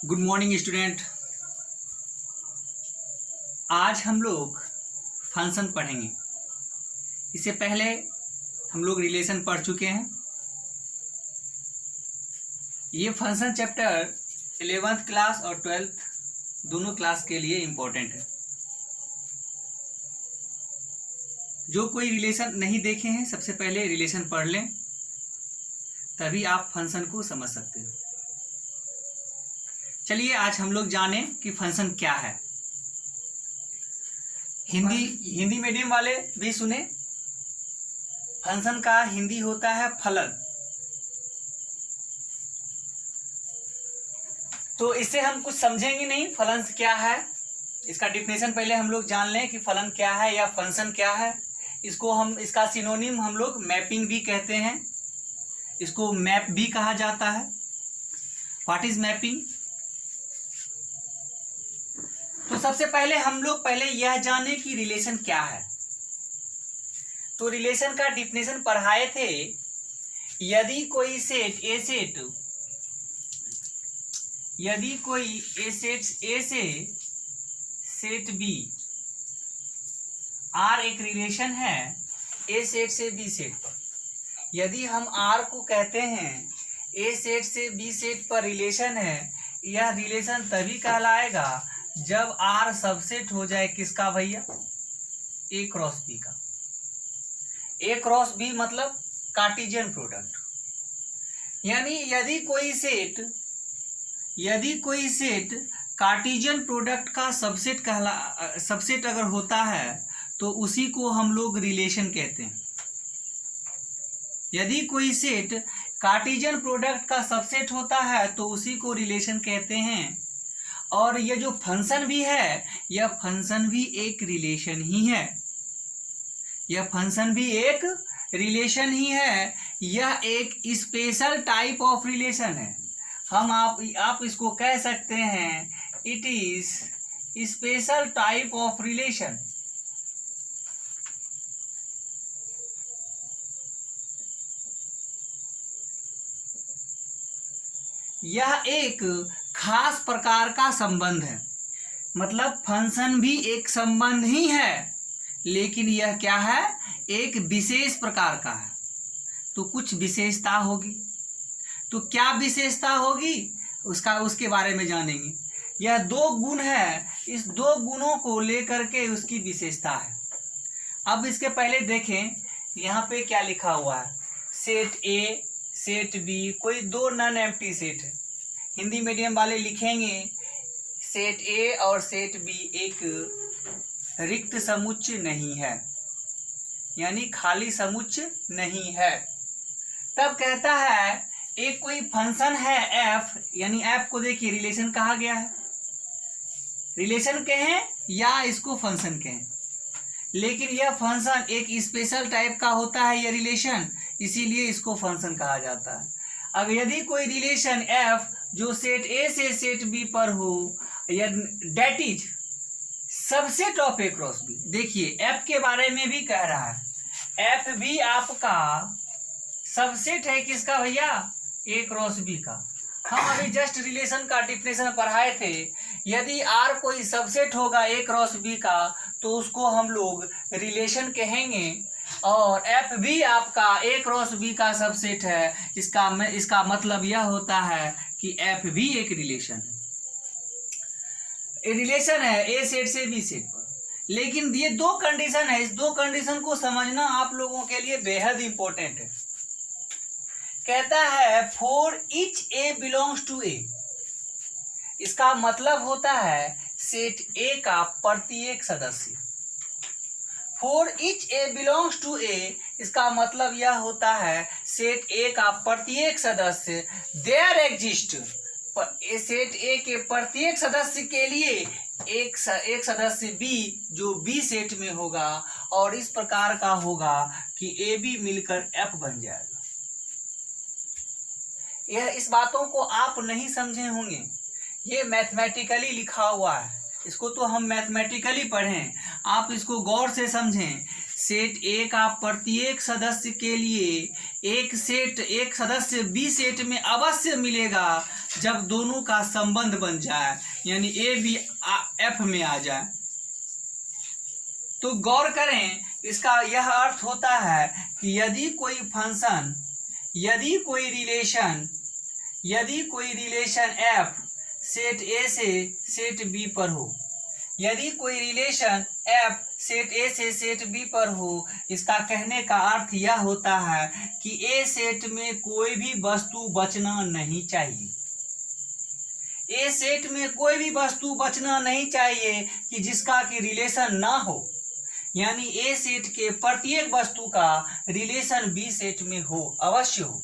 Good morning student. आज हम लोग फंक्शन पढ़ेंगे। इससे पहले हम लोग रिलेशन पढ़ चुके हैं। ये फंक्शन चैप्टर 11th क्लास और 12th दोनों क्लास के लिए इम्पोर्टेंट है। जो कोई रिलेशन नहीं देखे हैं सबसे पहले रिलेशन पढ़ लें, तभी आप फंक्शन को समझ सकते हैं। चलिए आज हम लोग जानें कि फंक्शन क्या है। हिंदी मीडियम वाले भी सुने। फंक्शन का हिंदी होता है फलन। तो इससे हम कुछ समझेंगे नहीं फलन क्या है। इसका डिफिनेशन पहले हम लोग जान लें कि फलन क्या है या फंक्शन क्या है। इसका सिनोनिम हम लोग मैपिंग भी कहते हैं। इसको मैप भी कहा जाता है। What is mapping? तो सबसे पहले हम लोग यह जाने कि रिलेशन क्या है। तो रिलेशन का डिफिनेशन पढ़ाए थे। यदि कोई सेट ए से सेट बी आर एक रिलेशन है ए सेट से बी सेट पर। यदि हम आर को कहते हैं ए सेट से बी सेट पर रिलेशन है, यह रिलेशन तभी कहलाएगा जब आर सबसेट हो जाए किसका भैया? ए क्रॉस बी का। ए क्रॉस बी मतलब कार्टेशियन प्रोडक्ट। यानी यदि कोई सेट कार्टेशियन प्रोडक्ट का सबसेट अगर होता है तो उसी को हम लोग रिलेशन कहते हैं। यदि कोई सेट कार्टेशियन प्रोडक्ट का सबसेट होता है तो उसी को रिलेशन कहते हैं। और ये जो फंक्शन भी है, यह फंक्शन भी एक रिलेशन ही है। यह एक स्पेशल टाइप ऑफ रिलेशन है। आप इसको कह सकते हैं it is special type of relation. यह एक खास प्रकार का संबंध है। मतलब फंक्शन भी एक संबंध ही है, लेकिन यह क्या है? एक विशेष प्रकार का है। तो कुछ विशेषता होगी। तो क्या विशेषता होगी उसके बारे में जानेंगे। यह दो गुण है, इस दो गुणों को लेकर के उसकी विशेषता है। अब इसके पहले देखें यहाँ पे क्या लिखा हुआ है। सेट ए सेट बी कोई दो नॉन एम्प्टी सेट है। हिंदी मीडियम वाले लिखेंगे सेट ए और सेट बी एक रिक्त समुच्चय नहीं है, यानी खाली समुच्चय नहीं है। तब कहता है एक कोई फंक्शन है एफ, यानी एफ को देखिए रिलेशन कहा गया है। रिलेशन कहें या इसको फंक्शन कहें, लेकिन यह फंक्शन एक स्पेशल टाइप का होता है यह रिलेशन, इसीलिए इसको फंक्शन कहा जाता है। अब यदि कोई रिलेशन एफ जो सेट ए से सेट बी पर हो, that is subset of A cross B. देखिए एफ के बारे में भी कह रहा है, एफ भी आपका सबसेट है किसका भैया? ए क्रॉस बी का। हम अभी जस्ट रिलेशन का डिफिनेशन पढ़ाए थे। यदि आर कोई सबसेट होगा ए क्रॉस बी का तो उसको हम लोग रिलेशन कहेंगे। और एफ भी आपका ए क्रॉस बी का सबसेट है। इसका मतलब यह होता है कि एफ भी एक रिलेशन है ए सेट से बी सेट पर। लेकिन ये दो कंडीशन है, इस दो कंडीशन को समझना आप लोगों के लिए बेहद इंपॉर्टेंट है। कहता है for each A belongs to A. इसका मतलब होता है सेट ए का प्रत्येक सदस्य। For each A belongs to A, इसका मतलब यह होता है सेट ए का प्रत्येक सदस्य देयर एग्जिस्ट। सेट ए के प्रत्येक सदस्य के लिए एक सदस्य बी जो बी सेट में होगा और इस प्रकार का होगा कि ए बी मिलकर एफ बन जाएगा। इस बातों को आप नहीं समझे होंगे, ये मैथमेटिकली लिखा हुआ है। इसको तो हम मैथमेटिकली पढ़ें, आप इसको गौर से समझें। सेट ए का प्रत्येक सदस्य के लिए एक सदस्य बी सेट में अवश्य मिलेगा जब दोनों का संबंध बन जाए, यानी ए बी एफ में आ जाए। तो गौर करें, इसका यह अर्थ होता है कि यदि कोई फंक्शन, यदि कोई रिलेशन एफ सेट ए से सेट बी पर हो, यदि कोई रिलेशन एफ सेट ए से सेट बी पर हो, इसका कहने का अर्थ यह होता है कि ए सेट में कोई भी वस्तु बचना नहीं चाहिए। ए सेट में कोई भी वस्तु बचना नहीं चाहिए कि जिसका कि रिलेशन ना हो, यानी ए सेट के प्रत्येक वस्तु का रिलेशन बी सेट में हो, अवश्य हो।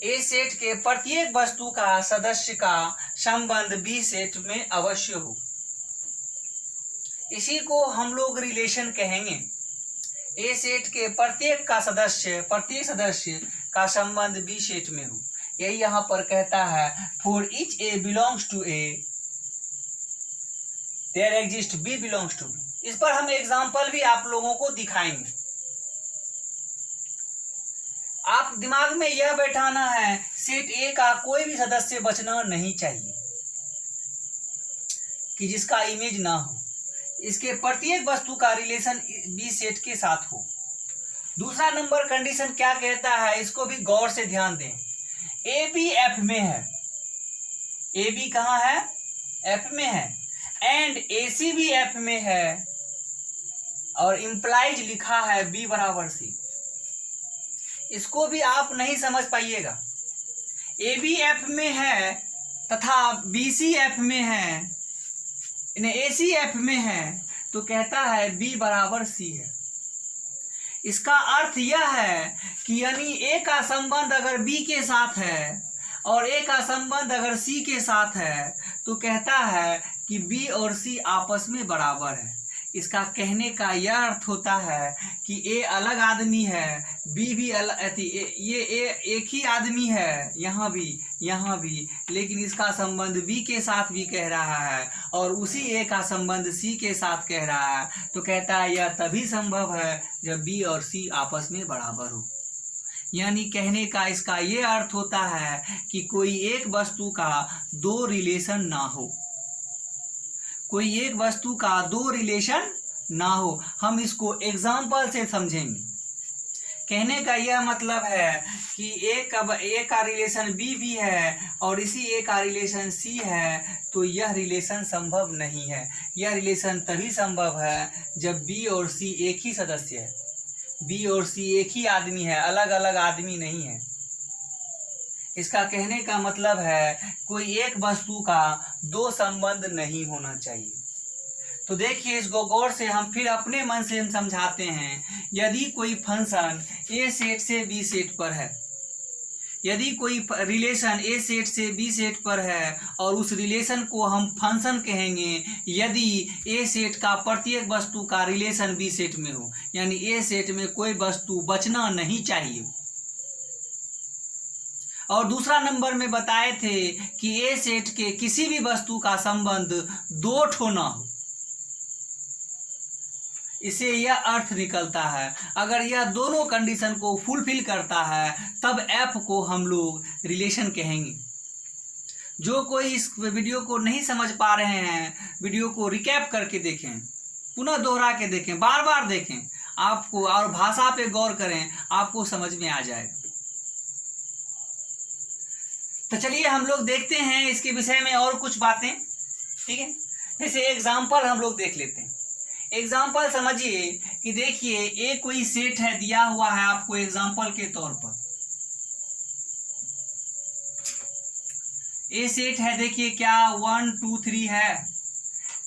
ए सेट के प्रत्येक वस्तु का सदस्य का संबंध बी सेट में अवश्य हो। इसी को हम लोग रिलेशन कहेंगे। ए सेट के प्रत्येक सदस्य का संबंध बी सेट में हो। यही यहाँ पर कहता है, for each A belongs to A there exist B belongs to B. इस पर हम एग्जाम्पल भी आप लोगों को दिखाएंगे। आप दिमाग में यह बैठाना है, सेट ए का कोई भी सदस्य बचना नहीं चाहिए कि जिसका इमेज ना हो, इसके प्रत्येक वस्तु का रिलेशन बी सेट के साथ हो। दूसरा नंबर कंडीशन क्या कहता है, इसको भी गौर से ध्यान दें। ए बी एफ में है, ए बी कहाँ है, एफ में है, एंड ए सी भी एफ में है, और इम्प्लाइज लिखा है बी बराबर सी। इसको भी आप नहीं समझ पाइएगा। ए बी एफ में है तथा बी सी एफ में है, ए सी एफ में है, तो कहता है बी बराबर सी है। इसका अर्थ यह है कि यानी ए का संबंध अगर बी के साथ है और ए का संबंध अगर सी के साथ है, तो कहता है कि बी और सी आपस में बराबर है। इसका कहने का यह अर्थ होता है कि ए अलग आदमी है, बी भी ये एक ही आदमी है, यहाँ भी, लेकिन इसका संबंध बी के साथ भी कह रहा है और उसी ए का संबंध सी के साथ कह रहा है। तो कहता है यह तभी संभव है जब बी और सी आपस में बराबर हो। यानी कहने का इसका ये अर्थ होता है कि कोई एक वस्तु का दो रिलेशन ना हो, कोई एक वस्तु का दो रिलेशन ना हो। हम इसको एग्जाम्पल से समझेंगे। कहने का यह मतलब है कि ए का रिलेशन बी भी है और इसी ए का रिलेशन सी है, तो यह रिलेशन संभव नहीं है। यह रिलेशन तभी संभव है जब बी और सी एक ही सदस्य है, बी और सी एक ही आदमी है, अलग अलग आदमी नहीं है। इसका कहने का मतलब है कोई एक वस्तु का दो संबंध नहीं होना चाहिए। तो देखिए, इसको गौर से हम फिर अपने मन से हम समझाते हैं। यदि कोई फंक्शन ए सेट से बी सेट पर है, यदि कोई रिलेशन ए सेट से बी सेट पर है और उस रिलेशन को हम फंक्शन कहेंगे यदि ए सेट का प्रत्येक वस्तु का रिलेशन बी सेट में हो, यानी ए सेट में कोई वस्तु बचना नहीं चाहिए। और दूसरा नंबर में बताए थे कि ए सेट के किसी भी वस्तु का संबंध दो ठो ना हो। इसे यह अर्थ निकलता है, अगर यह दोनों कंडीशन को फुलफिल करता है तब एफ को हम लोग रिलेशन कहेंगे। जो कोई इस वीडियो को नहीं समझ पा रहे हैं, वीडियो को रिकैप करके देखें, पुनः दोहरा के देखें, बार बार देखें आपको, और भाषा पे गौर करें, आपको समझ में आ जाएगा। तो चलिए हम लोग देखते हैं इसके विषय में और कुछ बातें, ठीक है। जैसे एग्जाम्पल हम लोग देख लेते हैं। एग्जाम्पल समझिए कि देखिए ए कोई सेट है, दिया हुआ है आपको एग्जाम्पल के तौर पर। ए सेट है, देखिए क्या 1 2 3 है।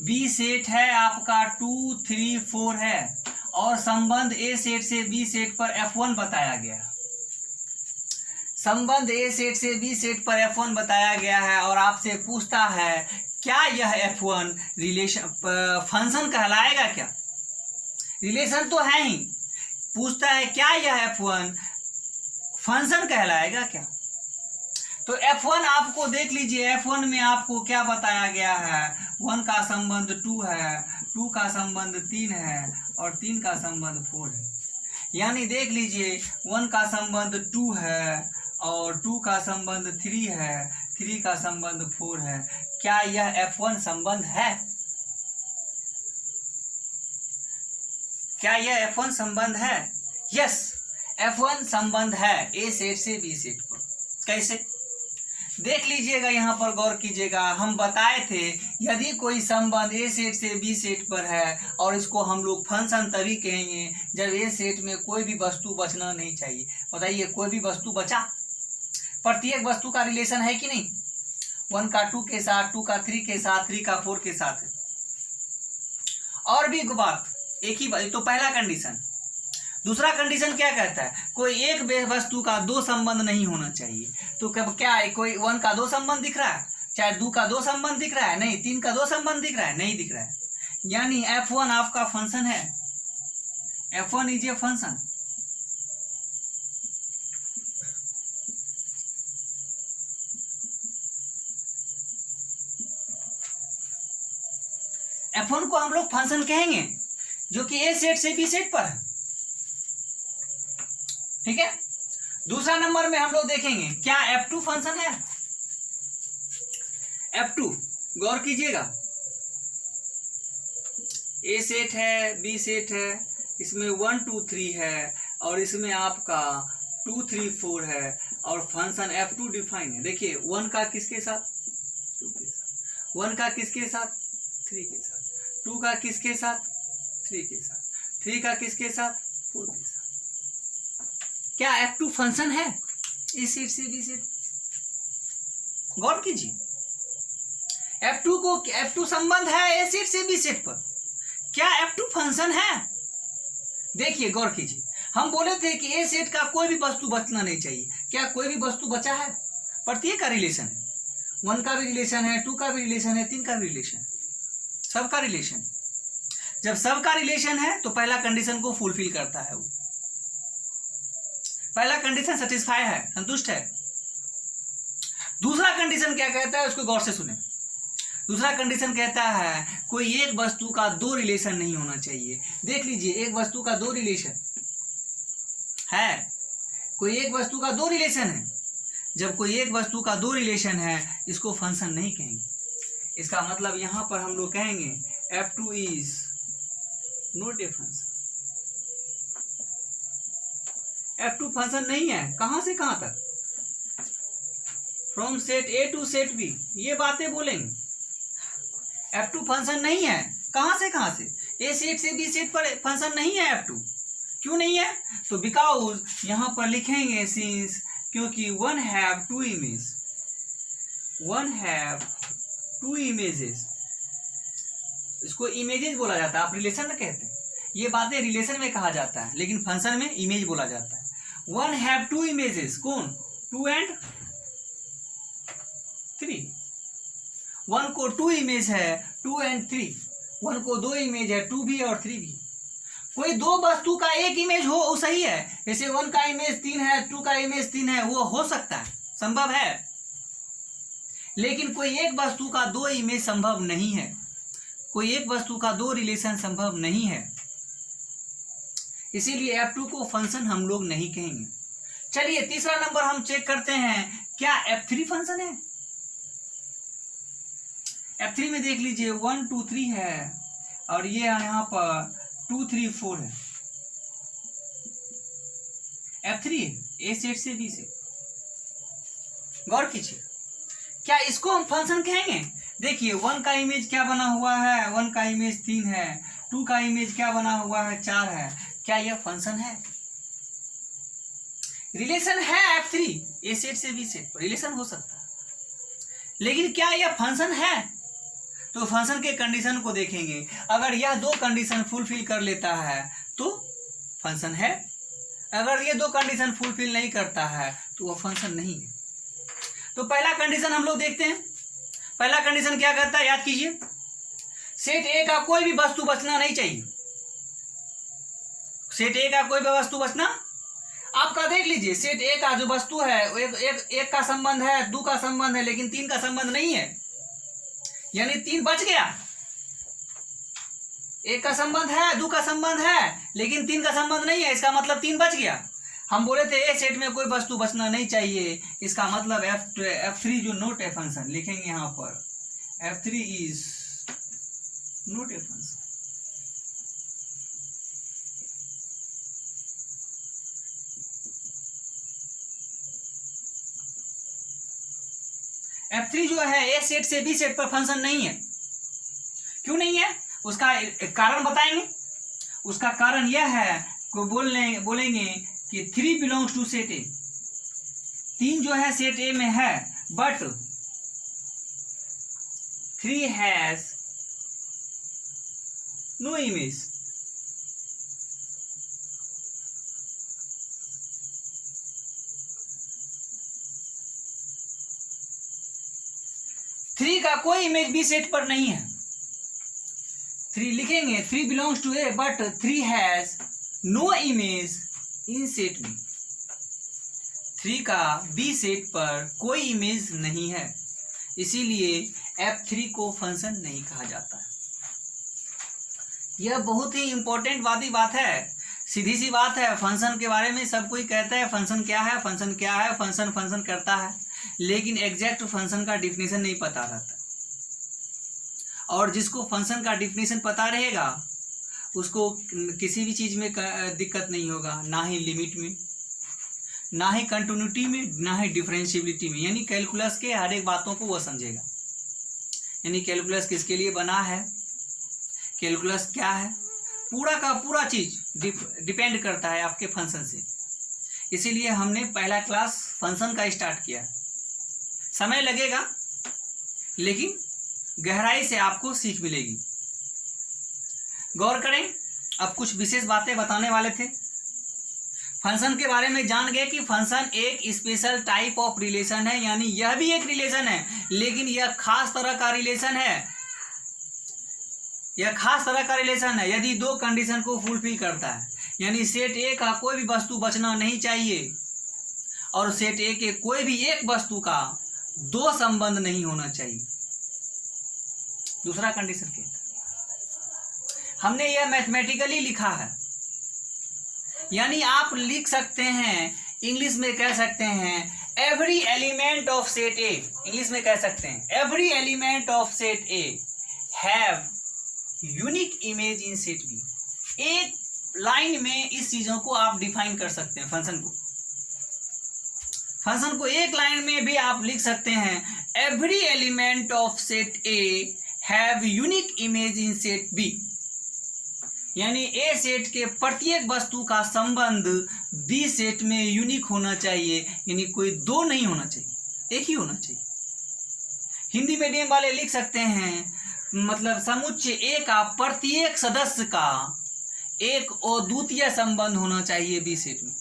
बी सेट है आपका 2 3 4 है, और संबंध ए सेट से बी सेट पर F1 बताया गया। संबंध ए सेट से बी सेट पर F1 बताया गया है और आपसे पूछता है क्या यह F1 रिलेशन फंक्शन कहलाएगा क्या? रिलेशन तो है ही, पूछता है क्या यह F1 फंक्शन कहलाएगा क्या? तो F1 आपको देख लीजिए, F1 में आपको क्या बताया गया है, 1 का संबंध 2 है, 2 का संबंध 3 है और 3 का संबंध 4 है। यानी देख लीजिए 1 का संबंध 2 है और 2 का संबंध 3 है, 3 का संबंध 4 है। क्या यह F1 संबंध है? क्या यह F1 संबंध है? यस, F1 संबंध है ए सेट से बी सेट पर। कैसे? देख लीजिएगा, यहाँ पर गौर कीजिएगा, हम बताए थे यदि कोई संबंध ए सेट से बी सेट पर है और इसको हम लोग फंक्शन तभी कहेंगे जब ए सेट में कोई भी वस्तु बचना नहीं चाहिए। बताइए, कोई भी वस्तु बचा? प्रत्येक वस्तु का रिलेशन है कि नहीं? 1 का 2 के साथ, 2 का 3 के साथ, 3 का 4 के साथ। और भी एक बात, एक ही बात, तो पहला कंडीशन। दूसरा कंडीशन क्या कहता है? कोई एक वस्तु का 2 संबंध नहीं होना चाहिए। तो कब क्या है, कोई 1 का 2 संबंध दिख रहा है, चाहे 2 का 2 संबंध दिख रहा है, नहीं, 3 का 2 संबंध दिख रहा है, नहीं दिख रहा है। यानी F1 आपका फंक्शन है, F1 is a function. F1 को हम लोग फंक्शन कहेंगे जो कि ए सेट से बी सेट पर है। ठीक है। दूसरा नंबर में हम लोग देखेंगे क्या F2 फंक्शन है। F2 गौर कीजिएगा, ए सेट है, बी सेट है, इसमें 1 2 3 है और इसमें आपका 2 3 4 है और फंक्शन F2 डिफाइन है। देखिए 1 का किसके साथ? 2 के साथ। 1 का किसके साथ? 3 के साथ। 2 का किसके साथ? 3 के साथ। 3 का किसके साथ? 4 के साथ। क्या F2 फंक्शन है ए सेट से बी सेट? गौर कीजिए, F2 संबंध है ए सेट से बी सेट पर। क्या F2 फंक्शन है? देखिए गौर कीजिए, हम बोले थे कि ए सेट का कोई भी वस्तु बचना नहीं चाहिए। क्या कोई भी वस्तु बचा है? प्रत्येक का रिलेशन है, 1 का भी रिलेशन है, 2 का भी रिलेशन है, 3 का भी रिलेशन है, सबका रिलेशन। जब सबका रिलेशन है तो पहला कंडीशन को फुलफिल करता है वो। पहला कंडीशन सेटिस्फाई है, संतुष्ट है। दूसरा कंडीशन क्या कहता है, उसको गौर से सुने। दूसरा कंडीशन कहता है कोई एक वस्तु का 2 रिलेशन नहीं होना चाहिए। देख लीजिए, एक वस्तु का 2 रिलेशन है, कोई एक वस्तु का 2 रिलेशन है। जब कोई एक वस्तु का 2 रिलेशन है, इसको फंक्शन नहीं कहेंगे। इसका मतलब यहां पर हम लोग कहेंगे F2 is not a function. F2 function नहीं है। कहां से कहां तक? From set A to set B, ये बातें बोलेंगे। F2 फंक्शन नहीं है। कहां से कहां से? ए सेट से बी सेट पर फंक्शन नहीं है F2। क्यों नहीं है? तो बिकॉज यहां पर लिखेंगे सिंस, क्योंकि 1 हैव 2 इमेज, 1 हैव 2 इमेजेस। इसको इमेजेस बोला जाता है, आप रिलेशन में कहते हैं। ये बातें रिलेशन में कहा जाता है, लेकिन फंक्शन में इमेज बोला जाता है। 1 हैव 2 इमेजेस, कौन? 2 एंड 3। 1 को 2 इमेज है, 2 एंड 3। 1 को 2 इमेज है, 2 भी और 3 भी। कोई 2 वस्तु का एक इमेज हो वो सही है। जैसे 1 का इमेज 3 है, 2 का इमेज 3 है, वो हो सकता है, संभव है। लेकिन कोई एक वस्तु का 2 इमेज संभव नहीं है। कोई एक वस्तु का 2 रिलेशन संभव नहीं है। इसीलिए F2 को फंक्शन हम लोग नहीं कहेंगे। चलिए तीसरा नंबर हम चेक करते हैं, क्या F3 फंक्शन है। F3 में देख लीजिए 1 2 3 है और ये यहाँ पर 2 3 4 है। F3 ए सेट से बी से। गौर कीजिए, क्या इसको हम फंक्शन कहेंगे? देखिए 1 का इमेज क्या बना हुआ है? 1 का इमेज 3 है। 2 का इमेज क्या बना हुआ है? 4 है। क्या यह फंक्शन है? रिलेशन है F3 ए सेट से बी सेट, रिलेशन हो सकता है, लेकिन क्या यह फंक्शन है? तो फंक्शन के कंडीशन को देखेंगे। अगर यह 2 कंडीशन फुलफिल कर लेता है तो फंक्शन है। अगर ये 2 कंडीशन फुलफिल नहीं करता है तो वह फंक्शन नहीं है। तो पहला कंडीशन हम लोग देखते हैं। पहला कंडीशन क्या कहता है, याद कीजिए, सेट ए का कोई भी वस्तु बचना नहीं चाहिए। सेट ए का कोई भी वस्तु बचना, आपका देख लीजिए, सेट ए का जो वस्तु है एक का संबंध है, 2 का संबंध है, लेकिन 3 का संबंध नहीं है, यानी 3 बच गया। एक का संबंध है, 2 का संबंध है, लेकिन 3 का संबंध नहीं है, इसका मतलब 3 बच गया। हम बोले थे ए सेट में कोई वस्तु बचना नहीं चाहिए, इसका मतलब F3 जो नोट ए फंक्शन लिखेंगे यहां पर, F3 is note a function. F3 जो है ए सेट से बी सेट पर फंक्शन नहीं है। क्यों नहीं है, उसका कारण बताएंगे। उसका कारण यह है को बोलेंगे कि 3 बिलोंग्स टू सेट ए, 3 जो है सेट ए में है, but 3 has no image. Three का कोई इमेज बी सेट पर नहीं है। 3 लिखेंगे 3 belongs to A but 3 has no image in set B. 3 का बी सेट पर कोई इमेज नहीं है, इसीलिए F3 को फंक्शन नहीं कहा जाता है। यह बहुत ही इंपॉर्टेंट वाली बात है, सीधी सी बात है। फंक्शन के बारे में सब कोई कहता है फंक्शन क्या है, फंक्शन क्या है, फंक्शन फंक्शन करता है, लेकिन एग्जैक्ट फंक्शन का डिफिनेशन नहीं पता रहता। और जिसको फंक्शन का डिफिनेशन पता रहेगा उसको किसी भी चीज़ में दिक्कत नहीं होगा, ना ही लिमिट में, ना ही कंटिन्यूटी में, ना ही डिफरेंशियबिलिटी में। यानी कैलकुलस के हर एक बातों को वो समझेगा। यानी कैलकुलस किसके लिए बना है, कैलकुलस क्या है, पूरा का पूरा चीज डिपेंड करता है आपके फंक्शन से। इसीलिए हमने पहला क्लास फंक्शन का स्टार्ट किया। समय लगेगा लेकिन गहराई से आपको सीख मिलेगी। गौर करें, अब कुछ विशेष बातें बताने वाले थे। फंक्शन के बारे में जान गए कि फंक्शन एक स्पेशल टाइप ऑफ रिलेशन है, यानी यह भी एक रिलेशन है, लेकिन यह खास तरह का रिलेशन है। यह खास तरह का रिलेशन है यदि 2 कंडीशन को फुलफिल करता है, यानी सेट ए का कोई भी वस्तु बचना नहीं चाहिए और सेट ए के कोई भी एक वस्तु का 2 संबंध नहीं होना चाहिए। दूसरा कंडीशन क्या है, हमने यह मैथमेटिकली लिखा है, यानी आप लिख सकते हैं, इंग्लिश में कह सकते हैं every element of set A, English में कह सकते हैं every element of set A have unique image in set B. एक लाइन में इस चीजों को आप डिफाइन कर सकते हैं। फंक्शन को एक लाइन में भी आप लिख सकते हैं every element of set A have unique image in set B, यानी ए सेट के प्रत्येक वस्तु का संबंध बी सेट में यूनिक होना चाहिए, यानी कोई 2 नहीं होना चाहिए, एक ही होना चाहिए। हिंदी मीडियम वाले लिख सकते हैं मतलब समुच्चय ए का प्रत्येक सदस्य का एक अद्वितीय संबंध होना चाहिए बी सेट में।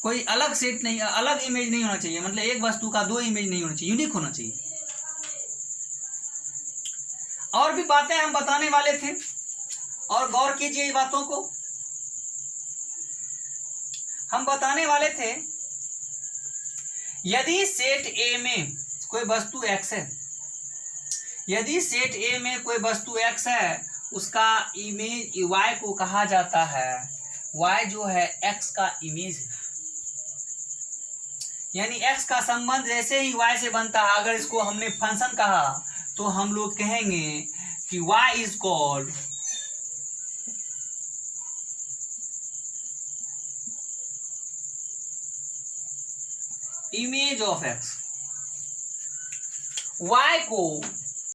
कोई अलग सेट नहीं, अलग इमेज नहीं होना चाहिए, मतलब एक वस्तु का 2 इमेज नहीं होना चाहिए, यूनिक होना चाहिए। और भी बातें हम बताने वाले थे और गौर कीजिए बातों को। हम बताने वाले थे यदि सेट ए में कोई वस्तु x है, यदि सेट ए में कोई वस्तु x है, उसका इमेज y को कहा जाता है, y जो है x का इमेज है, यानी x का संबंध जैसे ही y से बनता है। अगर इसको हमने फंक्शन कहा तो हम लोग कहेंगे कि y is called image of x। y को